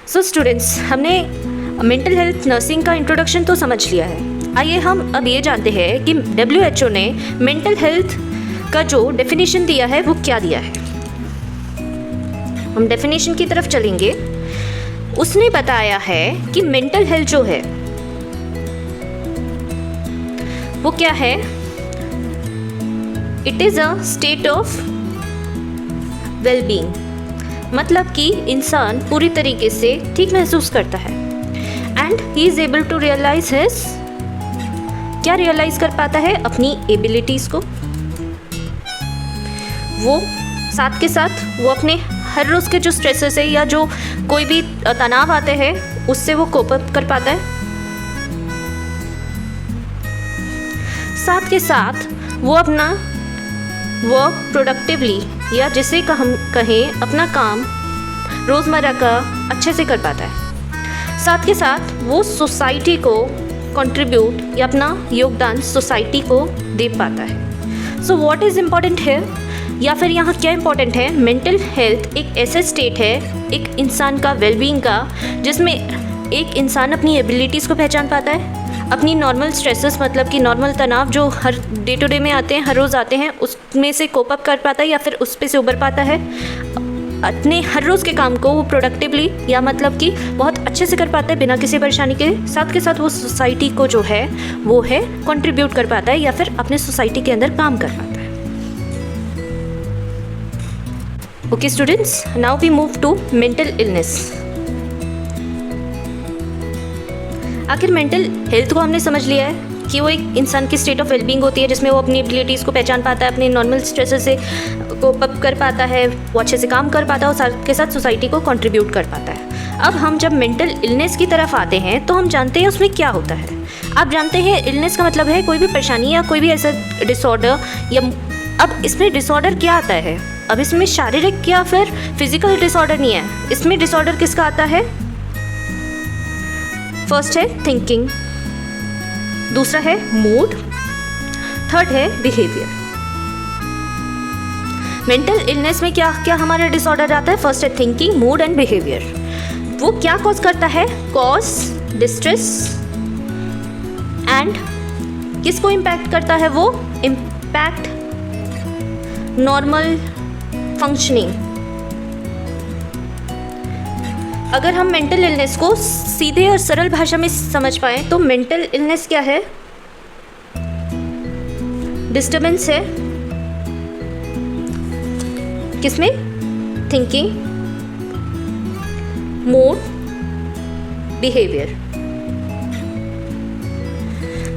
So students, हमने mental health nursing का introduction तो समझ लिया है। आइए हम अब ये जानते हैं कि WHO ने मेंटल हेल्थ का जो डेफिनेशन दिया है वो क्या दिया है। हम डेफिनेशन की तरफ चलेंगे। उसने बताया है कि मेंटल हेल्थ जो है वो क्या है, it is a state of wellbeing, मतलब कि इंसान पूरी तरीके से ठीक महसूस करता है and he is able to realise his, क्या रियलाइज कर पाता है, अपनी एबिलिटीज़ को। वो साथ के साथ वो अपने हर रोज़ के जो स्ट्रेसेस है या जो कोई भी तनाव आते हैं उससे वो कोप अप कर पाता है। साथ के साथ वो अपना वर्क प्रोडक्टिवली या जिसे हम कहें अपना काम रोज़मर्रा का अच्छे से कर पाता है। साथ के साथ वो सोसाइटी को कंट्रीब्यूट या अपना योगदान सोसाइटी को दे पाता है। सो व्हाट इज़ इम्पॉर्टेंट है, या फिर यहाँ क्या इम्पॉर्टेंट है, मेंटल हेल्थ एक ऐसा स्टेट है एक इंसान का वेलबींग का, जिसमें एक इंसान अपनी एबिलिटीज़ को पहचान पाता है, अपनी नॉर्मल स्ट्रेसेस मतलब कि नॉर्मल तनाव जो हर डे टू डे में आते हैं, हर रोज़ आते हैं, उसमें से कोप अप कर पाता है या फिर उस पे से उबर पाता है। अपने हर रोज़ के काम को वो प्रोडक्टिवली या मतलब कि बहुत अच्छे से कर पाता है बिना किसी परेशानी के। साथ के साथ वो सोसाइटी को जो है वो है कंट्रीब्यूट कर पाता है या फिर अपने सोसाइटी के अंदर काम कर पाता है। Okay students, now we move to mental illness. आखिर मेंटल हेल्थ को हमने समझ लिया है कि वो एक इंसान की स्टेट ऑफ वेलबींग होती है जिसमें वो अपनी एबिलिटीज़ को पहचान पाता है, अपने नॉर्मल स्ट्रेसेस से कोप अप कर पाता है, वो अच्छे से काम कर पाता है और साथ के साथ सोसाइटी को कंट्रीब्यूट कर पाता है। अब हम जब मेंटल इलनेस की तरफ आते हैं तो हम जानते हैं उसमें क्या होता है। आप जानते हैं इलनेस का मतलब है कोई भी परेशानी या कोई भी ऐसा डिसऑर्डर, या अब इसमें डिसऑर्डर क्या आता है, अब इसमें शारीरिक या फिर फिजिकल डिसऑर्डर नहीं है, इसमें डिसऑर्डर किसका आता है। फर्स्ट है थिंकिंग, दूसरा है मूड, थर्ड है बिहेवियर। मेंटल इलनेस में क्या क्या हमारा डिसऑर्डर आता है, फर्स्ट है थिंकिंग, मूड एंड बिहेवियर। वो क्या कॉज करता है, कॉज डिस्ट्रेस एंड किसको इम्पैक्ट करता है, वो इम्पैक्ट नॉर्मल फंक्शनिंग। अगर हम मेंटल इलनेस को सीधे और सरल भाषा में समझ पाएँ तो मेंटल इलनेस क्या है, डिस्टर्बेंस है किसमें, थिंकिंग, मूड, बिहेवियर,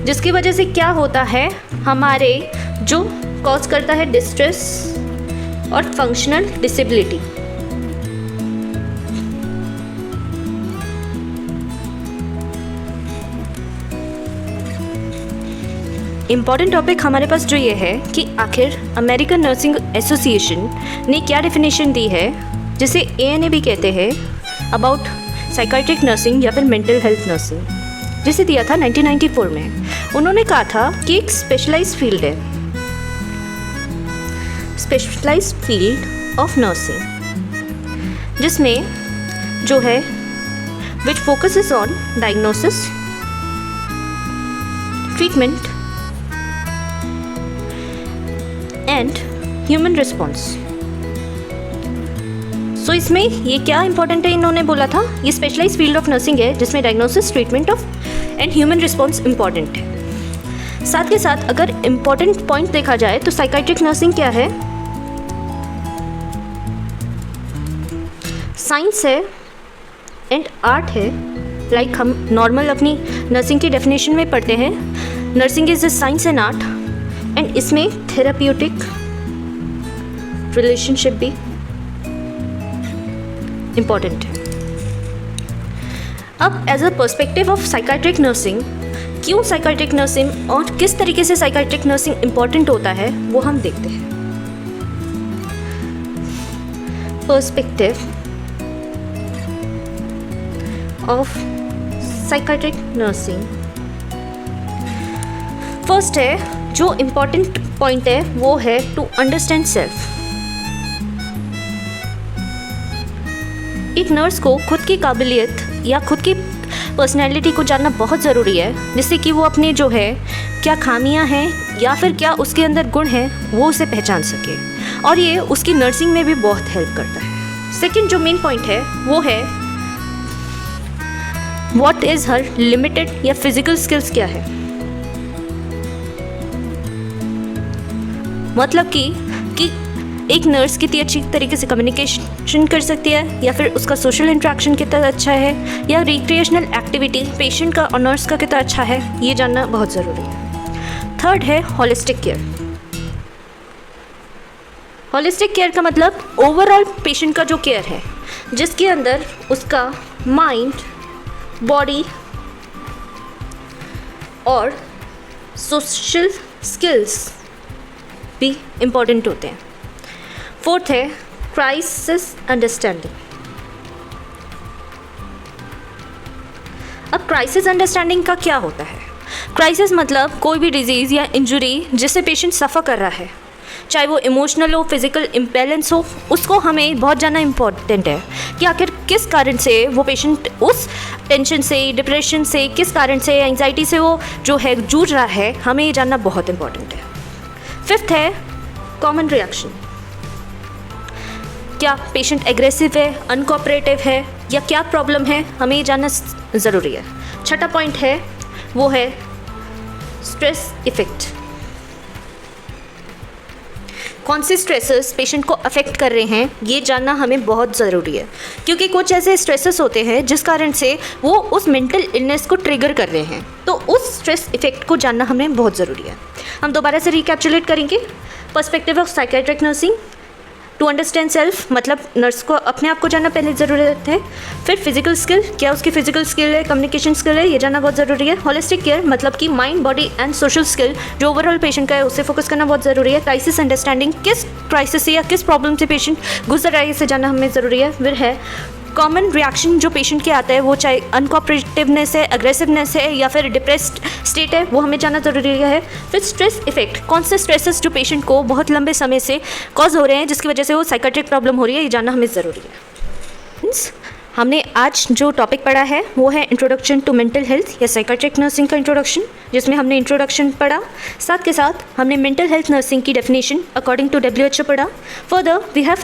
जिसकी वजह से क्या होता है, हमारे जो कॉज करता है डिस्ट्रेस और फंक्शनल डिसेबिलिटी। इम्पॉर्टेंट टॉपिक हमारे पास जो ये है कि आखिर अमेरिकन नर्सिंग एसोसिएशन ने क्या डेफिनेशन दी है, जिसे ANA भी कहते हैं, अबाउट साइकाट्रिक नर्सिंग या फिर मेंटल हेल्थ नर्सिंग, जिसे दिया था 1994 में। उन्होंने कहा था कि एक स्पेशलाइज्ड फील्ड है, स्पेशलाइज्ड फील्ड ऑफ नर्सिंग, जिसमें जो है which focuses on diagnosis, treatment and human response. So इसमें ये क्या इंपॉर्टेंट है, इन्होंने बोला था ये स्पेशलाइज्ड फील्ड ऑफ नर्सिंग है जिसमें diagnosis, treatment of and human response important है। साथ के साथ अगर इंपॉर्टेंट पॉइंट देखा जाए तो साइकाट्रिक नर्सिंग क्या है, साइंस है एंड आर्ट है। लाइक हम नॉर्मल अपनी नर्सिंग की डेफिनेशन में पढ़ते हैं, nursing is a science and art, and इसमें थेराप्यूटिक रिलेशनशिप भी इम्पॉर्टेंट है। अब as a perspective of psychiatric nursing, क्यों साइकाट्रिक नर्सिंग और किस तरीके से साइकाट्रिक नर्सिंग इम्पॉर्टेंट होता है वो हम देखते हैं। Perspective of psychiatric nursing, first है जो इम्पॉर्टेंट पॉइंट है वो है टू अंडरस्टैंड सेल्फ। एक नर्स को खुद की काबिलियत या खुद की पर्सनैलिटी को जानना बहुत ज़रूरी है, जिससे कि वो अपने जो है क्या खामियां हैं या फिर क्या उसके अंदर गुण हैं वो उसे पहचान सके, और ये उसकी नर्सिंग में भी बहुत हेल्प करता है। सेकंड जो मेन पॉइंट है वो है व्हाट इज़ हर लिमिटेड या फिजिकल स्किल्स क्या है। मतलब कि एक नर्स कितनी अच्छी तरीके से कम्युनिकेशन कर सकती है, या फिर उसका सोशल इंटरेक्शन कितना अच्छा है, या रिक्रिएशनल एक्टिविटी पेशेंट का और नर्स का कितना अच्छा है, ये जानना बहुत ज़रूरी है। थर्ड है होलिस्टिक केयर। होलिस्टिक केयर का मतलब ओवरऑल पेशेंट का जो केयर है, जिसके अंदर उसका माइंड, बॉडी और सोशल स्किल्स भी इम्पॉर्टेंट होते हैं। फोर्थ है क्राइसिस अंडरस्टैंडिंग। अब क्राइसिस अंडरस्टैंडिंग का क्या होता है? क्राइसिस मतलब कोई भी डिजीज़ या इंजरी जिससे पेशेंट सफ़र कर रहा है, चाहे वो इमोशनल हो, फिजिकल इम्बैलेंस हो, उसको हमें बहुत जानना इम्पॉर्टेंट है कि आखिर किस कारण से वो पेशेंट उस टेंशन से, डिप्रेशन से, किस कारण से, एंजाइटी से वो जो है जूझ रहा है, हमें ये जानना बहुत इम्पॉर्टेंट है। फिफ्थ है कॉमन रिएक्शन। क्या पेशेंट एग्रेसिव है, अनकोऑपरेटिव है, या क्या प्रॉब्लम है, हमें ये जानना ज़रूरी है। छठा पॉइंट है वो है स्ट्रेस इफ़ेक्ट। कौन से स्ट्रेसेस पेशेंट को अफेक्ट कर रहे हैं ये जानना हमें बहुत ज़रूरी है, क्योंकि कुछ ऐसे स्ट्रेसेस होते हैं जिस कारण से वो उस मेंटल इलनेस को ट्रिगर कर रहे हैं, तो उस स्ट्रेस इफ़ेक्ट को जानना हमें बहुत ज़रूरी है। हम दोबारा से रिकैप्चुलेट करेंगे। Perspective of psychiatric nursing, to understand self मतलब नर्स को अपने आप को जानना पहले ज़रूरत है। फिर फिजिकल स्किल, क्या उसकी फिजिकल स्किल है, कम्युनिकेशन स्किल है, ये जानना बहुत ज़रूरी है। होलिस्टिक केयर मतलब कि mind, body and social skill जो ओवरऑल पेशेंट का है उससे फोकस करना बहुत ज़रूरी है। क्राइसिस अंडरस्टैंडिंग, किस क्राइसिस से या किस प्रॉब्लम से पेशेंट गुजर रहा है इसे जानना हमें ज़रूरी है। फिर है कॉमन रिएक्शन जो पेशेंट के आता है, वो चाहे अनकोऑपरेटिवनेस है, अग्रेसिवनेस है, या फिर डिप्रेस्ड स्टेट है, वो हमें जानना ज़रूरी है। फिर स्ट्रेस इफेक्ट, कौन से स्ट्रेसेस जो पेशेंट को बहुत लंबे समय से कॉज हो रहे हैं जिसकी वजह से वो साइकेट्रिक प्रॉब्लम हो रही है, ये जानना हमें ज़रूरी है। हमने आज जो टॉपिक पढ़ा है वो है इंट्रोडक्शन टू मेंटल हेल्थ या साइकेट्रिक नर्सिंग का इंट्रोडक्शन, जिसमें हमने इंट्रोडक्शन पढ़ा, साथ के साथ हमने मेंटल हेल्थ नर्सिंग की डेफिनेशन अकॉर्डिंग टू WHO पढ़ा। Further we have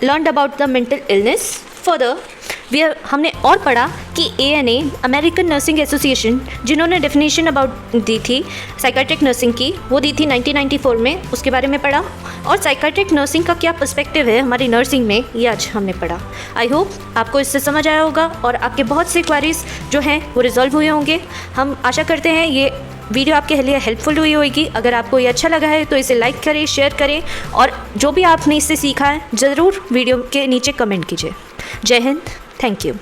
learned about the mental illness. Further हमने और पढ़ा कि ANA अमेरिकन नर्सिंग एसोसिएशन जिन्होंने डेफिनेशन अबाउट दी थी साइकेट्रिक नर्सिंग की, वो दी थी 1994 में, उसके बारे में पढ़ा। और साइकेट्रिक नर्सिंग का क्या पर्सपेक्टिव है हमारी नर्सिंग में, ये आज हमने पढ़ा। आई होप आपको इससे समझ आया होगा और आपके बहुत से क्वेरीज जो हैं वो रिजॉल्व हुए होंगे। हम आशा करते हैं ये वीडियो आपके लिए हेल्पफुल हुई होगी। अगर आपको ये अच्छा लगा है तो इसे लाइक करें, शेयर करें, और जो भी आपने इससे सीखा है ज़रूर वीडियो के नीचे कमेंट कीजिए। जय हिंद, थैंक यू।